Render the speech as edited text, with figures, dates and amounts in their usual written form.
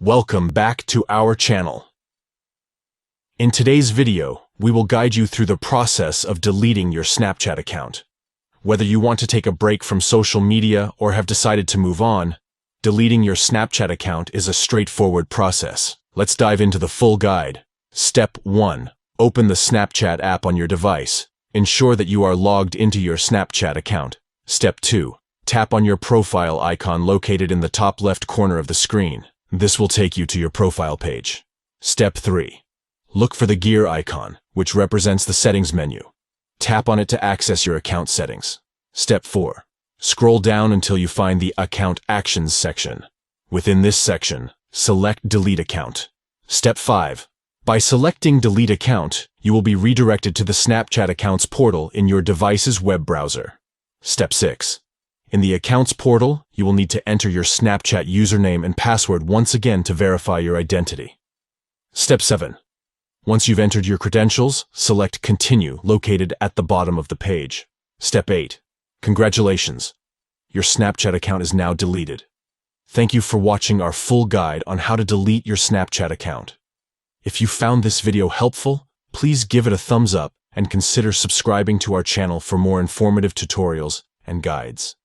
Welcome back to our channel. In today's video, we will guide you through the process of deleting your Snapchat account. Whether you want to take a break from social media or have decided to move on, deleting your Snapchat account is a straightforward process. Let's dive into the full guide. Step 1. Open the Snapchat app on your device. Ensure that you are logged into your Snapchat account. Step 2. Tap on your profile icon located in the top left corner of the screen. This will take you to your profile page. Step 3. Look for the gear icon, which represents the settings menu. Tap on it to access your account settings. Step 4. Scroll down until you find the Account Actions section. Within this section, select Delete Account. Step 5. By selecting Delete Account, you will be redirected to the Snapchat Accounts portal in your device's web browser. Step 6. In the Accounts portal, you will need to enter your Snapchat username and password once again to verify your identity. Step 7. Once you've entered your credentials, select Continue, located at the bottom of the page. Step 8. Congratulations! Your Snapchat account is now deleted. Thank you for watching our full guide on how to delete your Snapchat account. If you found this video helpful, please give it a thumbs up and consider subscribing to our channel for more informative tutorials and guides.